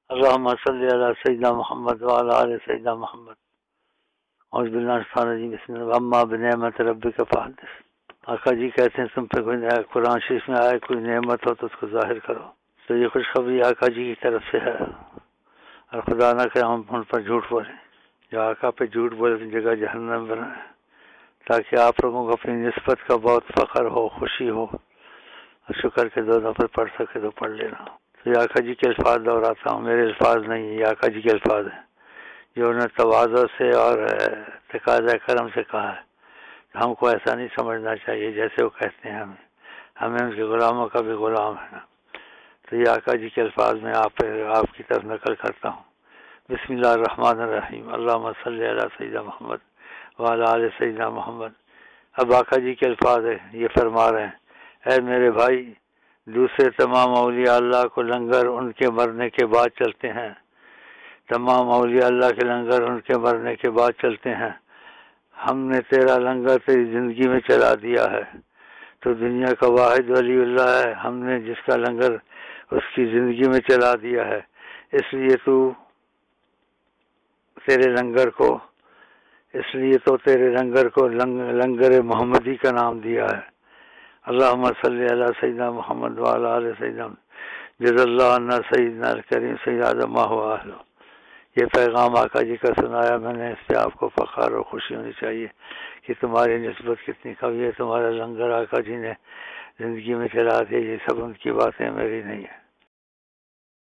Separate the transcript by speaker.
Speaker 1: اللهم صل على سيدنا محمد وعلى آل سيدنا محمد. اعوذ باللہ من الشیطان الرجیم. بسم اللہ. اما بنعمت ربک فحدث. آقا جی کہتے ہیں تم پہ کوئی قرآن شریف میں آئے کوئی نعمت ہو تو اس کو ظاہر کرو. تو یہ خوشخبری آقا جی کی طرف سے ہے، اور خدا نہ کرے ہم ان پر جھوٹ بولیں. جو آقا پہ جھوٹ بولے اپنی جگہ جہنم بنائے، تاکہ آپ لوگوں کو اپنی نسبت کا بہت فخر ہو، خوشی ہو، اور شکر کے دو دفعہ پڑھ سکے تو پڑھ لینا. تو یہ آقا جی کے الفاظ دہراتا ہوں، میرے الفاظ نہیں ہیں، یہ آقا جی کے الفاظ ہیں جو انہوں نے تواضع سے اور تقاضۂ کرم سے کہا ہے. ہم کو ایسا نہیں سمجھنا چاہیے جیسے وہ کہتے ہیں ہمیں ان کے غلاموں کا بھی غلام ہے. تو یہ آقا جی کے الفاظ میں آپ کی طرف نقل کرتا ہوں. بسم اللہ الرحمن الرحیم. اللہم صلی علی سیدنا محمد وعلی آل سیدنا محمد. اب آقا جی کے الفاظ ہیں، یہ فرما رہے ہیں: اے میرے بھائی، دوسرے تمام اولیاء اللہ کو لنگر ان کے مرنے کے بعد چلتے ہیں. تمام اولیاء اللہ کے لنگر ان کے مرنے کے بعد چلتے ہیں. ہم نے تیرا لنگر تیری زندگی میں چلا دیا ہے. تو دنیا کا واحد ولی اللہ ہے، ہم نے جس کا لنگر اس کی زندگی میں چلا دیا ہے، اس لیے تو تیرے لنگر کو لنگر محمدی کا نام دیا ہے. اللہم صلی علی سیدنا محمد وعلی آل سیدنا. جزا اللہ عنا سیدنا الکریم سید آدم و اہلہ. یہ پیغام آقا جی کا سنایا میں نے، اس سے آپ کو فخر اور خوشی ہونی چاہیے کہ تمہاری نسبت کتنی قوی ہے. تمہارا لنگر آقا جی نے زندگی میں چلا دیا. یہ سب ان کی باتیں، میری نہیں ہے.